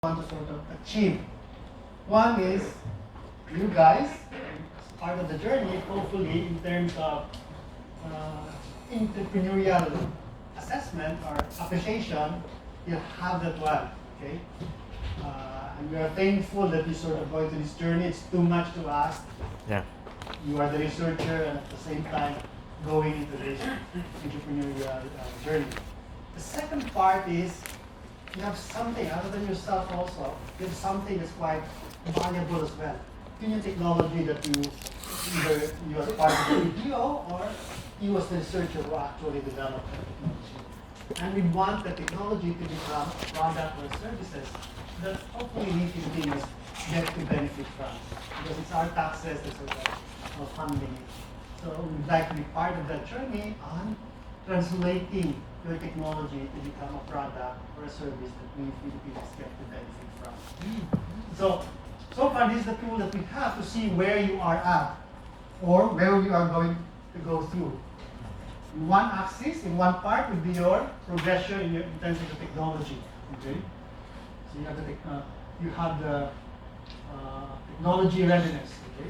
want to sort of achieve. One is you guys, as part of the journey, hopefully in terms of entrepreneurial assessment or appreciation, you have that one, okay? And we are thankful that you sort of go into this journey. It's too much to ask. Yeah. You are the researcher and at the same time going into this entrepreneurial journey. The second part is you have something other than yourself also. You have something that's quite valuable as well. New technology that either you are part of the BPO or you as the researcher who actually developed the technology. And we want the technology to become a product or services that hopefully we Filipinos get to benefit from. Because it's our taxes that are funding it. So we'd like to be part of that journey on translating your technology to become a product or a service that we Filipinos get to benefit from. So far this is the tool that we have to see where you are at or where you are going to go through. In one axis, in one part would be your progression in terms of the technology. Okay? So you have the technology readiness. Okay?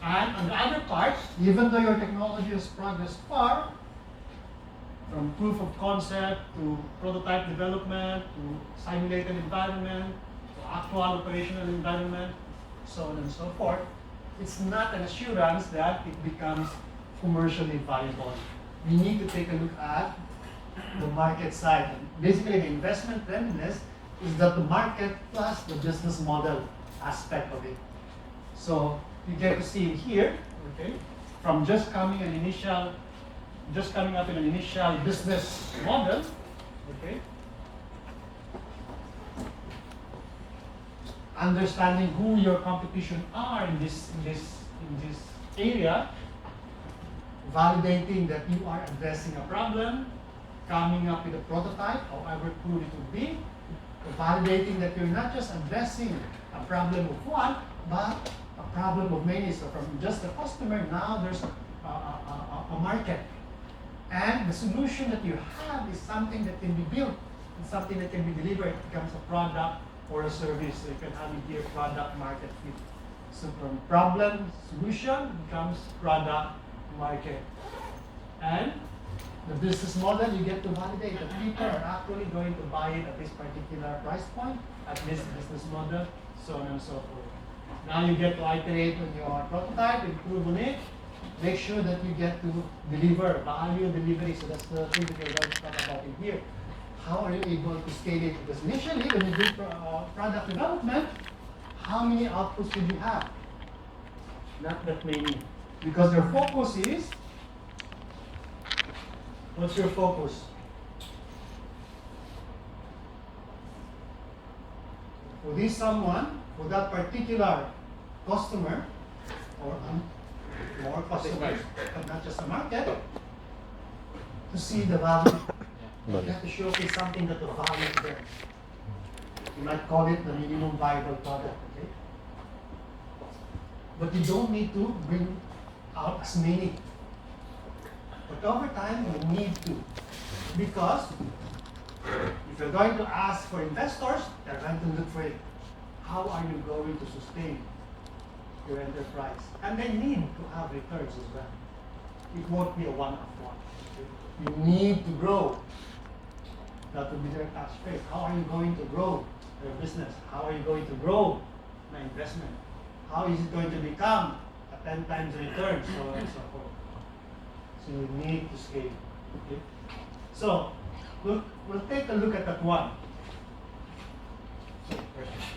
And on the other part, even though your technology has progressed far, from proof of concept to prototype development to simulated environment to actual operational environment, so on and so forth, it's not an assurance that it becomes commercially viable. We need to take a look at the market side. Basically, the investment readiness is that the market plus the business model aspect of it. So you get to see it here, okay, from just coming up in an initial business model, okay, understanding who your competition are in this area, validating that you are addressing a problem, coming up with a prototype, however crude it would be, validating that you're not just addressing a problem of one, but a problem of many. So from just the customer, now there's a market. And the solution that you have is something that can be built, and something that can be delivered. It becomes a product or a service. So you can have it here, product market fit. So from problem, solution becomes product, market. And the business model, you get to validate that people are actually going to buy it at this particular price point, at this business model, so on and so forth. Now you get to iterate on your prototype, improve on it, make sure that you get to deliver, value delivery. So that's the thing that we're going to talk about in here. How are you able to scale it? Because initially, when you do product development, how many outputs did you have? Not that many. Because your focus is, what's your focus? For this someone, for that particular customer, or more customers, but not just the market, to see the value. You have to showcase something that the value is there. You might call it the minimum viable product, okay? But you don't need to bring out as many. But over time, you need to. Because if you're going to ask for investors, they're going to look for it. How are you going to sustain your enterprise? And they need to have returns as well. It won't be a one-off one. You need to grow. That will be their catchphrase. How are you going to grow your business? How are you going to grow my investment? How is it going to become a 10 times return, so on and so forth. So you need to scale. Okay? So we'll take a look at that one.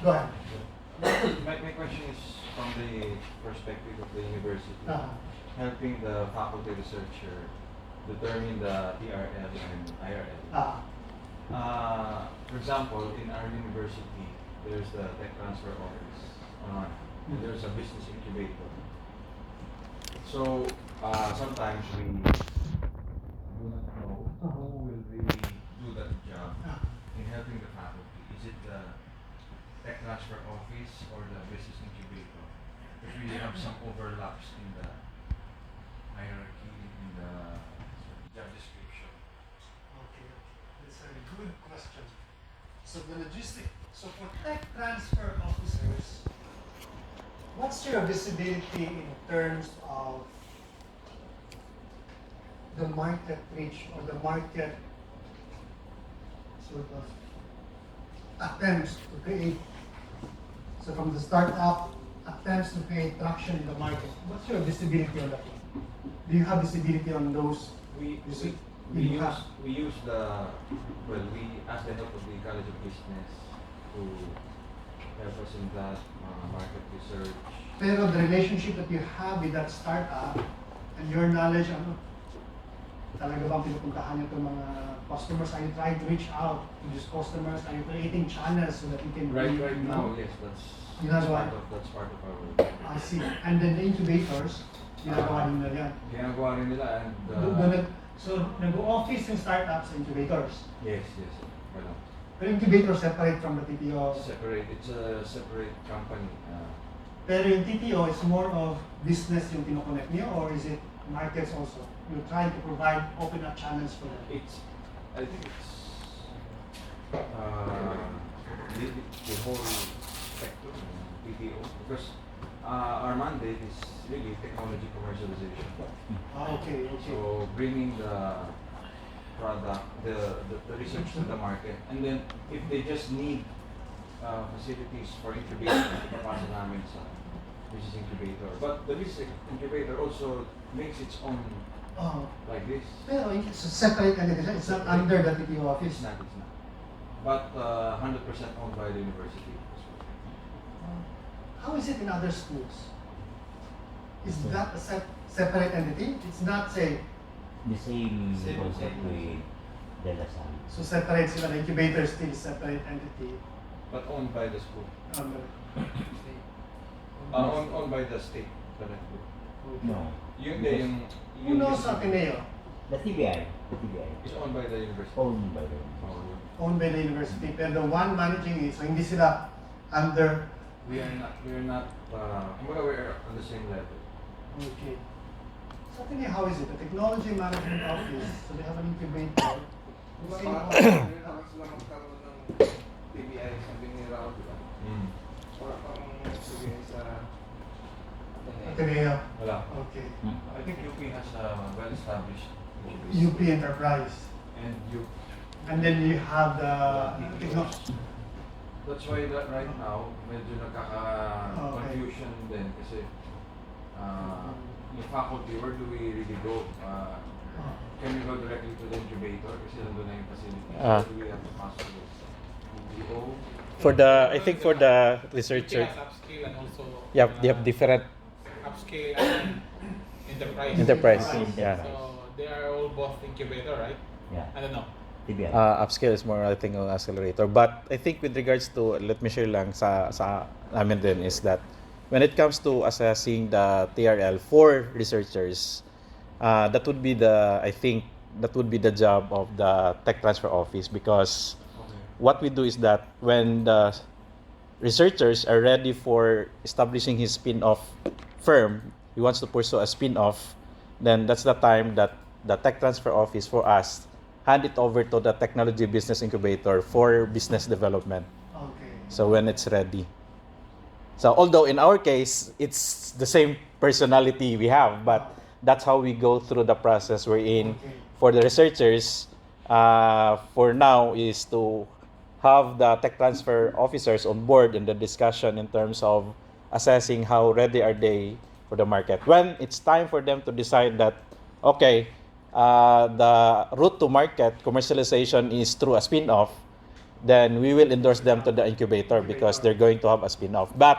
Go ahead. My question is from the perspective of the university, helping the faculty researcher determine the TRL and IRL. For example, in our university, there's the tech transfer office, and there's a business incubator. So sometimes we do not know who will really do that job in helping the faculty. Is it the tech transfer office or the business incubator? If we have some overlaps in the hierarchy, in the job description. Okay, that's a good question. So the logistics So for tech transfer officers, what's your visibility in terms of the market reach or the market sort of attempts to create? So from the startup attempts to create traction in the market, what's your visibility on that one? Do you have visibility on those? We use we ask the help of the College of Business to help us in that market research. Pero the relationship that you have with that startup and your knowledge, ano, talaga bang pinupuntahan niyo itong mga customers? Are you trying to reach out to these customers? Are you creating channels so that you can Right now, yes, that's part of our work. I see. And then the incubators, ginagawa nila yan. Ginagawa rin nila and So, nag-office yung startups sa incubators. yes, wala. Pero incubator separate from the TTO. Separate, it's a separate company. Pero yung TTO is more of business yung kinoconnect niyo, or is it markets also? You're trying to provide open up channels for them. I think it's the whole spectrum, PTO, because our mandate is really technology commercialization. Okay. So bringing the product, the research to the market, and then if they just need facilities for incubation, ipapasa namin sa business incubator. But the business incubator also makes its own like this. Pero it's a separate entity. It's not under the TTO office. It's not. But 100% owned by the university. How is it in other schools? Is that a separate entity? It's not, say, the same concept with De La Salle. so separate sila, the incubator still separate entity. But owned by the school. Under Owned by the state. Correct. No. Who knows Ateneo? The TBI. It's owned by the university. Owned by the Owned by the university. Pero the one managing it, so hindi sila under. We are not, we're on the same level. Okay. So Ateneo, how is it? The technology management office, so they have an incubator. The same Tapos lang magkaroon ng TBI, sabi ni Raul, di ba? Wala pang sabihin sa Ateneo. Wala. Okay. I think UP has a well-established UP Enterprise. and And then you have the technology. that's why that right now medyo nagkaka-confusion din kasi yung faculty, where do we really go? Can we go directly to the incubator kasi nandun na yung facility? Do we have to pass through UPO? I think for the researcher, It has upscale and also they have different upscale and enterprise. enterprise. Yeah. So they are all both incubator, right? Yeah. I don't know. TBI. Upscale is more, I think, on accelerator. But I think with regards to, let me share lang sa amin din, is that when it comes to assessing the TRL for researchers, that would be the job of the tech transfer office, because what we do is that when the researchers are ready for establishing his spin-off firm, he wants to pursue a spin-off, then that's the time that the tech transfer office for us hand it over to the technology business incubator for business development. Okay. So when it's ready. So although in our case, it's the same personality we have, but that's how we go through the process we're in. Okay. For the researchers, for now is to have the tech transfer officers on board in the discussion in terms of assessing how ready are they for the market. When it's time for them to decide that, okay, the route to market commercialization is through a spin-off, then we will endorse them to the incubator because they're going to have a spin-off. But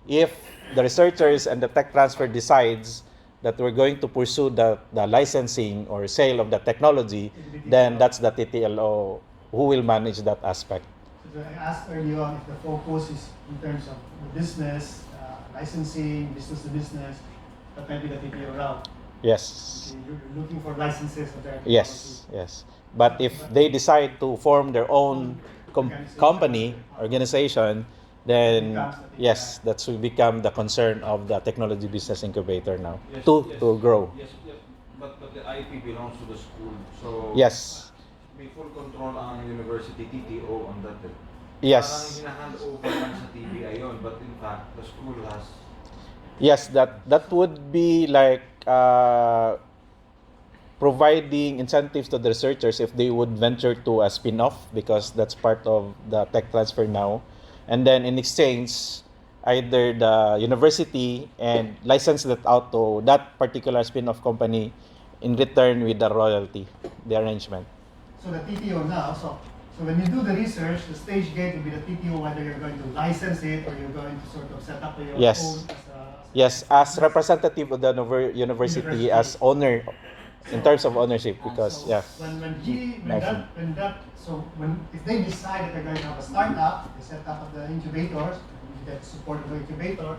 if the researchers and the tech transfer decides that we're going to pursue the licensing or sale of the technology, then that's the TTLO who will manage that aspect. So I asked earlier on if the focus is in terms of the business, licensing, business to business, that might be the TTO route. Yes. Okay, you're looking for licenses of their Yes. But if they decide to form their own company, organization, then yes, that will become the concern of the technology business incubator now to grow. Yes, but the IP belongs to the school, so Yes. may full control ang university TTO on that. Yes. Parang hinahand over lang sa TBI yun, but in fact, the school has... Yes, that would be like providing incentives to the researchers if they would venture to a spin-off, because that's part of the tech transfer now. And then in exchange, either the university and license that out to that particular spin-off company in return with the royalty, the arrangement. So the TTO now, so when you do the research, the stage gate will be the TTO, whether you're going to license it or you're going to sort of set up your Yes. own Yes, as representative of the university, as owner, in terms of ownership, because so yeah. when if they decide that they're going to have a startup, they set up the incubators, you get support of the incubator,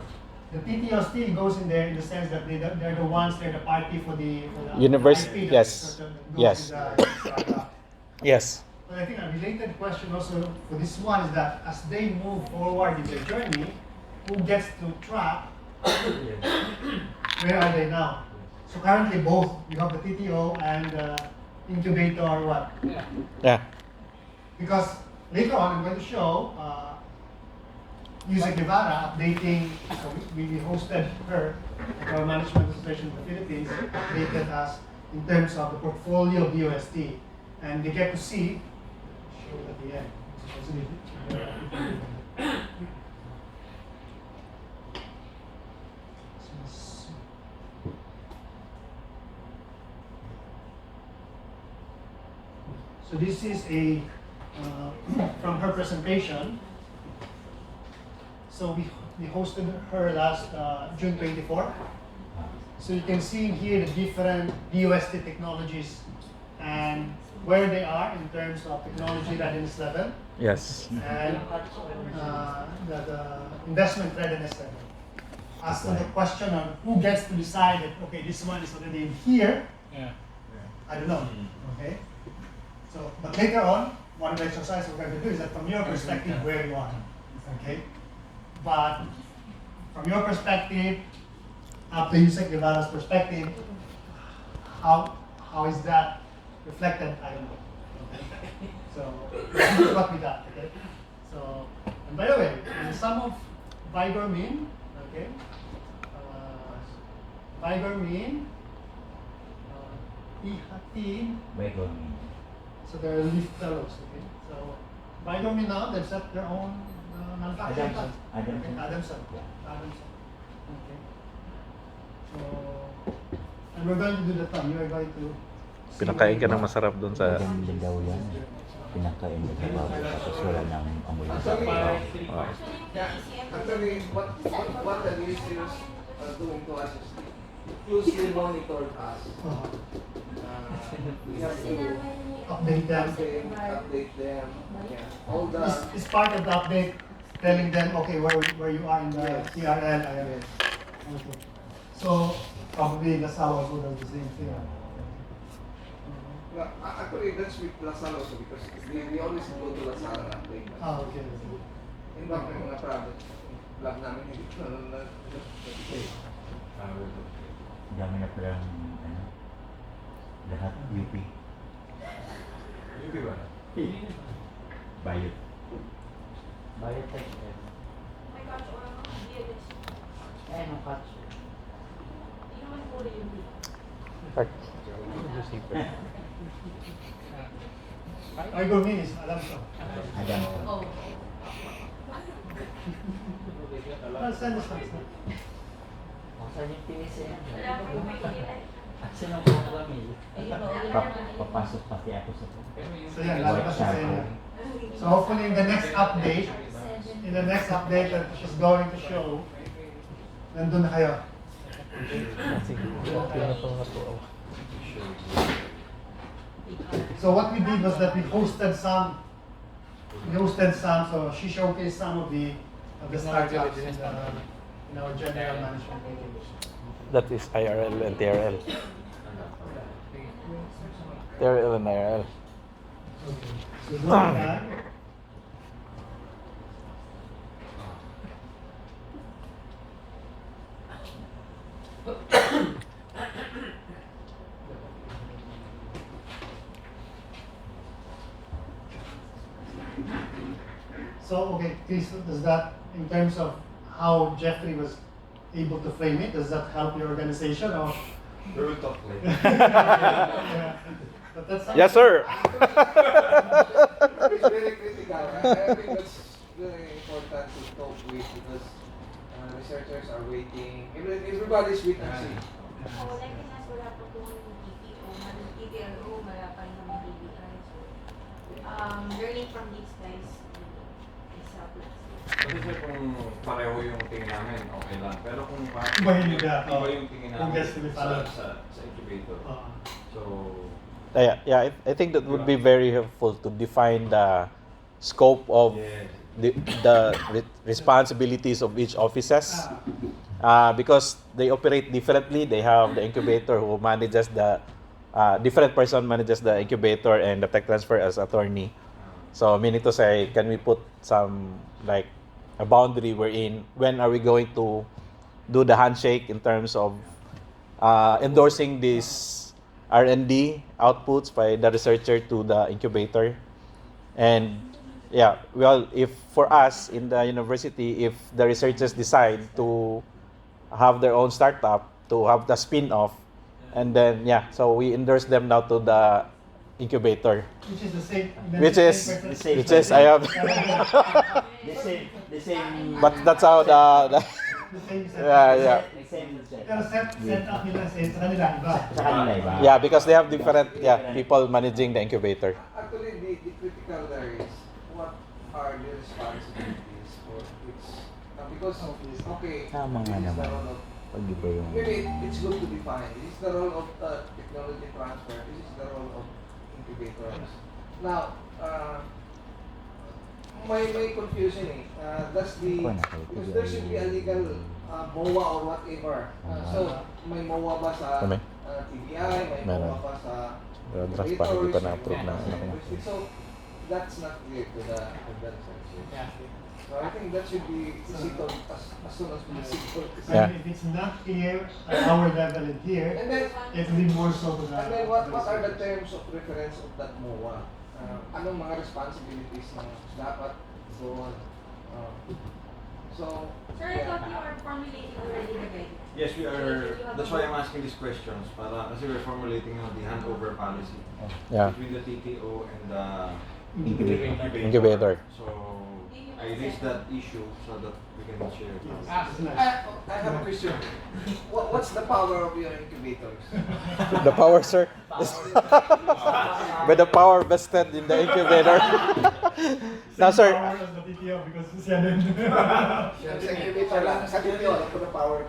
the TTO still goes in there in the sense that they're the ones, they're the party for the University, IP that yes. sort of goes Yes. with the startup. Yes. But I think a related question also for this one is that as they move forward in their journey, who gets to track where are they now? So currently both, you have the TTO and the incubator or what? Yeah. Yeah. Because later on I'm going to show Yusek Guevara updating, so we hosted her at our management association in the Philippines, updated us in terms of the portfolio of DOST. And they get to see, show at the end. So this is a from her presentation. So we hosted her last June 24. So you can see in here the different DOST technologies and where they are in terms of technology readiness level Yes. and the investment readiness level. As to the question on who gets to decide that, okay, this one is already in here, Yeah. I don't know. Okay? So, but later on, one of the exercises we're going to do is that from your perspective, where you are. Okay? But from your perspective, up to Yusek Guevara's perspective, how is that reflected? I don't know. Okay? So, this is what we got. Okay? So, and by the way, in some of Vigor mean, okay? Vigor mean, Ihati. So they're leaf fellows, okay? So Vigor now, they've set their own manufacturing plant. Adamson. Okay. So, and we're going to do the thumb. You are going to see Pinakain ka where ng masarap doon sa... Maganda daw yan. Pinakain mo sa baboy tapos wala nang amoy sa baboy. Actually, what the listeners are doing to us is closely monitored us. We have to update them. update them. Yeah. All the Is part of the update telling them, okay, where you are in the Yes. TRL. Yes. Okay. So probably Lasalle also does the same thing. Actually, that's with LaSalle also because we always go to LaSalle and update. Okay. In fact, may mga project, vlog namin hindi ko na Dami na palang ano, lahat UP. UP ba? Bayot. Biotech. May catch or ano? Readiness. Eh, no catch. Hindi naman puro yun. Vigor means alam ko. Adam. Oh. Send this one. Saan yung PSN? Wala ko yung makikinig. Sino ang programming? Ayun o. Papasok pati ako sa So yeah, lalabas siya sa inyo. So hopefully in the next update, that she's going to show, nandun na kayo. So what we did was that we hosted some, so she showcased some of the startups in our general management meeting. That is IRL and TRL. TRL and IRL. So doing that, So, okay, Chris, does that, in terms of how Jeffrey was able to frame it, does that help your organization or? We will talk later. Yeah. But that's Yes, sir. It's very critical. I think that's very important to talk with because researchers are waiting. Everybody's wait and see. Oo, like in us, wala pa po yung TPO, TRL, wala pa yung mga TBI. So, learning from these guys is helpless. Kasi sir, kung pareho yung tingin namin, okay lang. Pero kung Iba yung iba yung tingin Kung namin guess to be followed. sa incubator. So, Yeah, I think that would be very helpful to define the scope of yes. the responsibilities of each offices. Because they operate differently. They have the incubator who manages the different person manages the incubator and the tech transfer as attorney. So meaning to say, can we put some like a boundary wherein when are we going to do the handshake in terms of endorsing these R&D outputs by the researcher to the incubator? And yeah, well, if for us in the university, if the researchers decide to have their own startup, to have the spin-off, and then yeah, so we endorse them now to the incubator, Which is the same. which is The same. which is I have, The same. but that's how the The same set. yeah. The same set. Pero set up nila sa kanila, iba. Sa kanila iba. Yeah, because they have different people managing the incubator. Actually, the critical there is what are the responsibilities for each. Because okay, Tama nga this is the naman. role of Pag-iba yung... maybe it's good to define. This is the role of technology transfer. This is the role of incubators. Now, may confusion eh. That's the because there should be a legal MOA or whatever. So may MOA ba sa Kami? TBI, may Meron. MOA ba sa Draft pa, hindi pa na-approve na. So that's not clear to the researchers. So I think that should be settled as soon as possible. So Yeah. if it's not clear at our level and here, And then it will be more so to the. And then what are the terms of reference of that MOA? Anong mga responsibilities na dapat doon? So, Sir, I thought you are formulating already the guidelines. Yes, we are. That's why I'm asking these questions. Para kasi we're formulating the handover policy Yeah. between the TTO and the Incubator. So I raised that issue so that we can share. It's nice. I have a question. What's the power of your incubators? The power, sir, by the power vested in the incubator. Now, sir, Power of the PTO because siya din. Sa incubator lang, sa TTO, alam ko the power.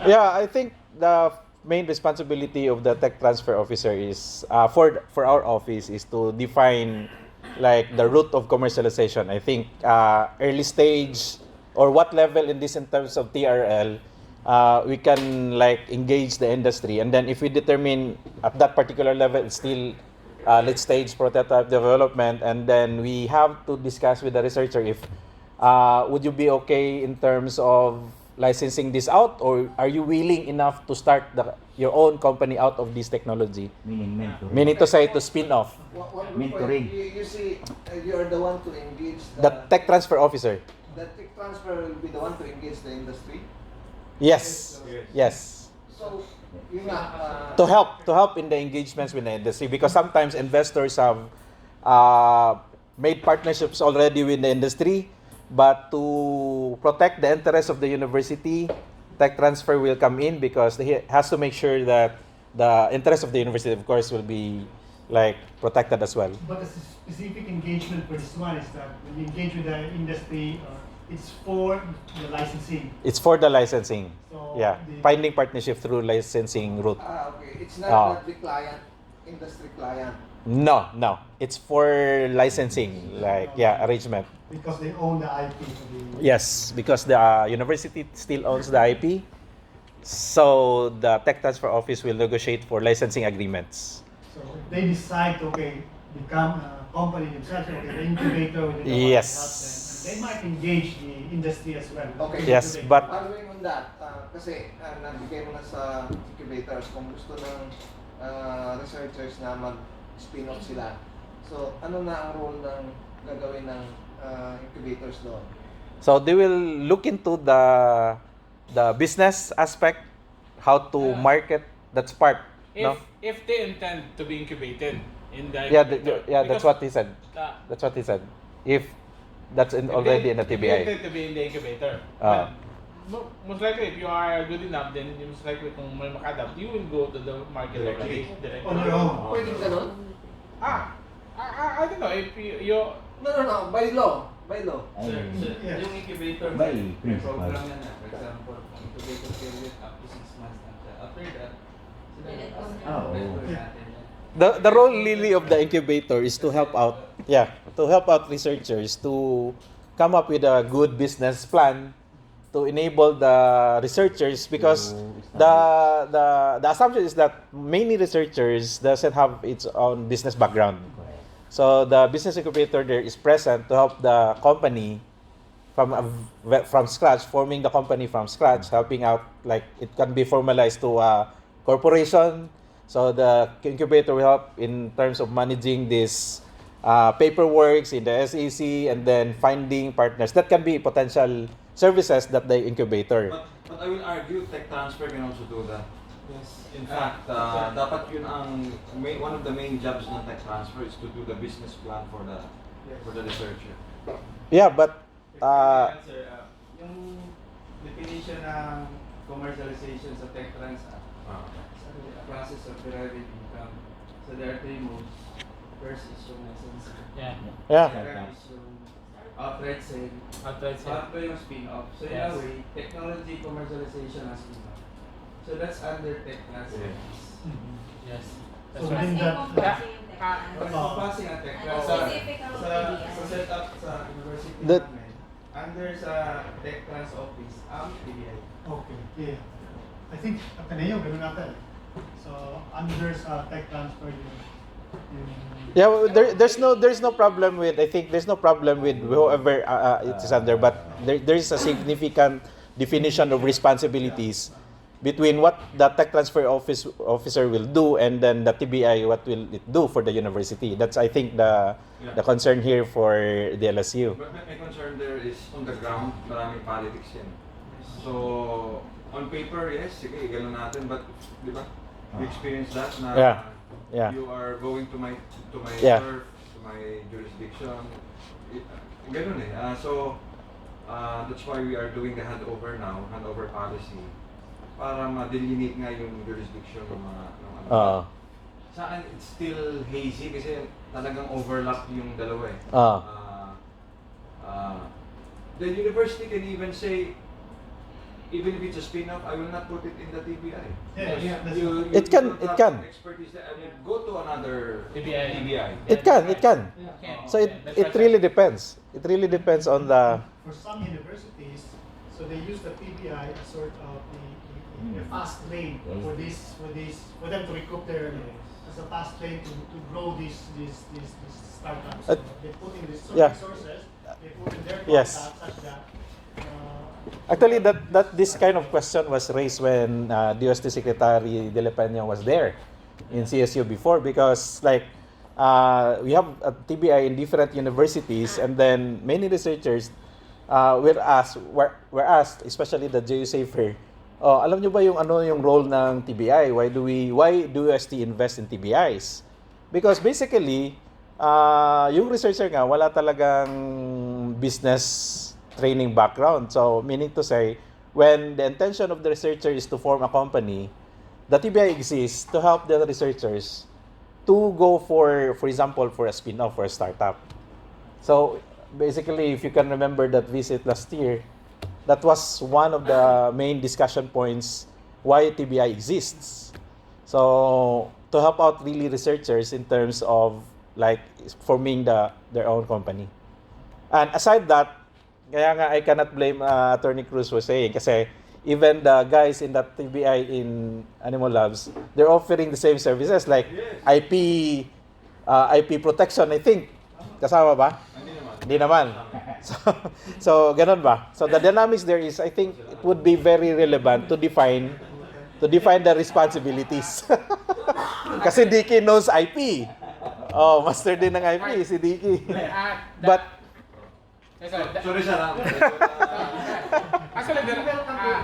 yeah, I think the main responsibility of the tech transfer officer is for our office is to define like the route of commercialization. I think early stage or what level in this in terms of TRL we can like engage the industry, and then if we determine at that particular level it's still late stage prototype development, and then we have to discuss with the researcher if would you be okay in terms of licensing this out, or are you willing enough to start your own company out of this technology? Meaning mentoring. Meaning to say to spin off. Mentoring. You see, you are the one to engage The tech transfer officer. The tech transfer will be the one to engage the industry. Yes. Yes. So, yun nga. To help in the engagements with the industry, because sometimes investors have made partnerships already with the industry, but to protect the interests of the university, tech transfer will come in because he has to make sure that the interest of the university, of course, will be like protected as well. But the specific engagement for this one is that when you engage with the industry, it's for the licensing. It's for the licensing. So Yeah, finding partnership through licensing route. Okay. It's not that the client, industry client. No, it's for licensing, like arrangement. Because they own the IP for the. Yes, because the university still owns the IP, so the tech transfer office will negotiate for licensing agreements. So if they decide to become a company themselves, the incubator within the Yes. help them, and they might engage the industry as well. Okay. Yes, but Following on that, kasi nabigay mo na sa incubators kung gusto ng researchers na mag-spin-off sila. So, ano na ang role ng gagawin ng incubators doon. So they will look into the business aspect, how to Yeah. market. That's part. If No? if they intend to be incubated in the Yeah, incubator. that's what he said. Uh, That's what he said. If that's if already they, in the If they TBI. intend to be in the incubator. Ah. But most likely, if you are good enough, then most likely kung may maka-adapt, you will go to the market Directly. directly. On your own. Pwede ganun? I don't know if you No, by law. By law. Sir, Yes. yung incubator, By may principle. program yan. For example, incubator period up to 6 months lang siya. After that, sila Let it go yung now. mentor Yeah. natin yan. The role really of the incubator is to help out, to help out researchers to come up with a good business plan to enable the researchers, because the assumption is that many researchers doesn't have its own business background. So the business incubator there is present to help the company from scratch, forming the company from scratch, helping out, like it can be formalized to a corporation. So the incubator will help in terms of managing this paperwork in the SEC, and then finding partners. That can be potential services that the incubator. But I will argue tech transfer can also do that. yes. In fact, dapat yun ang one of the main jobs ng tech transfer is to do the business plan for the researcher. Yeah, but Sir, yung definition ng commercialization sa tech transfer, a process of deriving income. So there are 3 modes. First is yung licensing. Yeah. yeah, Second is yung outright sale. Outright sale. Pangatlo yung spin-off. So in Yes. a way, technology commercialization as spin-off. So that's under tech transfer. Yes. So That's Mas within right. that, encompassing yung tech Ah, transfer. Encompassing ang tech Ano transfer. specific ang Sa TBI? setup sa university That- namin, under sa tech trans office, ang TBI. Okay, yeah. I think Ateneo, ganun natin. So, under sa tech transfer yung yeah. Well, there's no problem with. I think there's no problem with whoever it is under, but there is a significant definition of responsibilities between what the tech transfer officer will do and then the TBI, what will it do for the university. That's, I think, the concern here for the LSU. But my concern there is on the ground, maraming politics yan. So, on paper, yes, sige, gano'n natin, but, di ba, you experience that na Yeah. you are going to my Yeah. turf, to my jurisdiction. Ganun eh. That's why we are doing the handover now, handover policy, para ma-delineate nga yung jurisdiction ng mga Sa akin, it's still hazy kasi talagang overlap yung dalawa eh. The university can even say, even if it's a spin-off, I will not put it in the TBI. Yeah, that's It can. Expertise there. I mean, go to another TBI. It can. So it really depends. It really depends on the. for some universities, so they use the PBI as sort of the fast lane for them to recoup their as a fast lane to grow these startups. So they put in these Yeah. resources, they put in their Yes. contacts such that Actually, that this kind of question was raised when DOST Secretary De La Peña was there in CSU before, because we have a TBI in different universities, and then many researchers were asked, especially the JU Safer, alam nyo ba yung role ng TBI? Why do UST invest in TBIs? Because basically, yung researcher nga wala talagang business training background. So, meaning to say, when the intention of the researcher is to form a company, the TBI exists to help the researchers to go for example, for a spin-off or a startup. So, basically, if you can remember that visit last year, that was one of the main discussion points why TBI exists. So, to help out really researchers in terms of forming their own company. And aside that, kaya nga I cannot blame Attorney Cruz for saying, kasi even the guys in that TBI in Animal Labs, they're offering the same services like IP protection, I think. Kasama ba? Hindi naman. So ganun ba? So the dynamics there is, I think it would be very relevant to define the responsibilities. Kasi Dicky knows IP. Oh, master din ng IP si Dicky. But Yes, sir. Sorry, sir. Actually,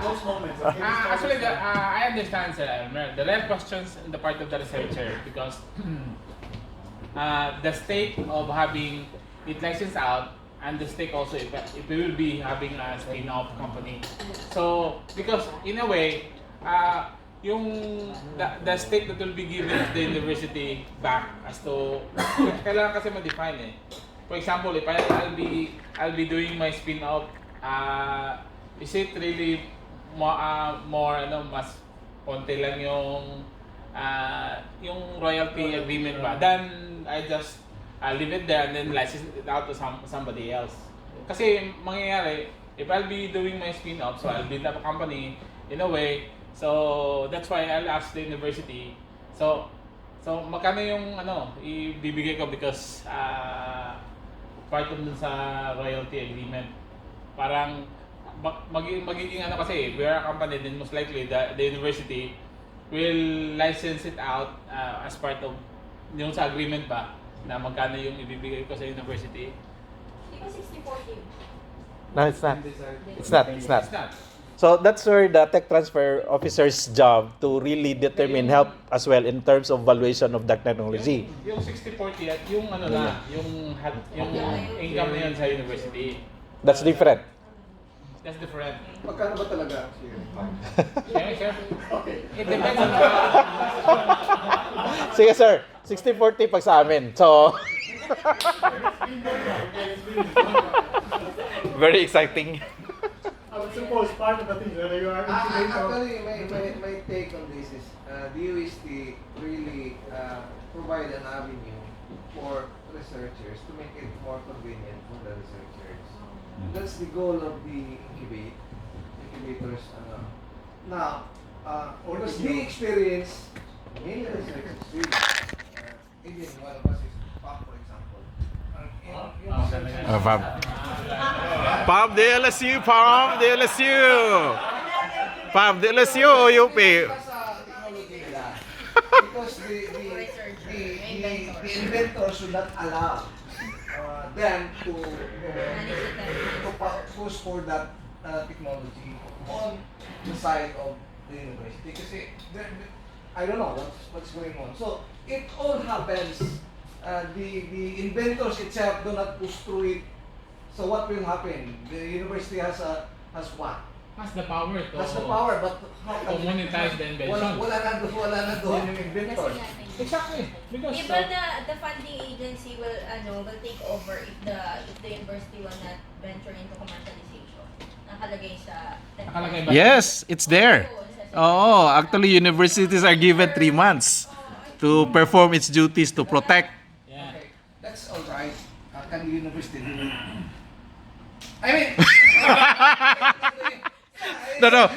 Those moments. I understand, sir. The real questions in the part of the researcher because the stake of having it licensed out and the stake also if we will be having a spin-off company. So because in a way, the stake that will be given to the university back as to kailangan kasi ma-define eh. For example, if I'll be doing my spin-off, is it really more mas konti lang yung royalty agreement ba? Then I just leave it there and then license it out to somebody else. Kasi mangyayari, if I'll be doing my spin-off, so I'll build up a company in a way. So that's why I'll ask the university. So magkano yung ibibigay ko because part of dun sa royalty agreement. Parang magiging kasi we are a company, then most likely the university will license it out as part of yung sa agreement ba na magkano yung ibibigay ko sa university. Di ba 60-40? No, it's not. It's not. It's not. So that's where the tech transfer officer's job to really determine help as well in terms of valuation of that technology. Yung 60-40 at yung yung income na yun sa university. That's different. That's different. Magkano ba talaga? Sir. It depends on Sige sir, 60-40 pag sa amin. So very exciting. I would suppose part of the thing whether you are Actually, my take on this is DOST really provide an avenue for researchers to make it more convenient for the researchers. That's the goal of the incubators. Now, because the experience, many researchers really, even one of us is Pop, for example. Pop the LSU, Pop the LSU. Pop the LSU o UP? Because the inventor should not allow them to push for that technology on the side of the university. Kasi I don't know what's going on. So it all happens. The inventors itself do not push through it. So what will happen? The university has what? has the power to Has the power, but how to monetize the invention. wala na doon yung inventor. Exactly. Because Iba the funding agency will take over if the university will not venture into commercialization. Nakalagay sa Nakalagay ba? Yes, it's there. Oh, actually universities are given 3 months to perform its duties to protect. Yeah. Okay, that's all right. Can the university do it? I mean, No.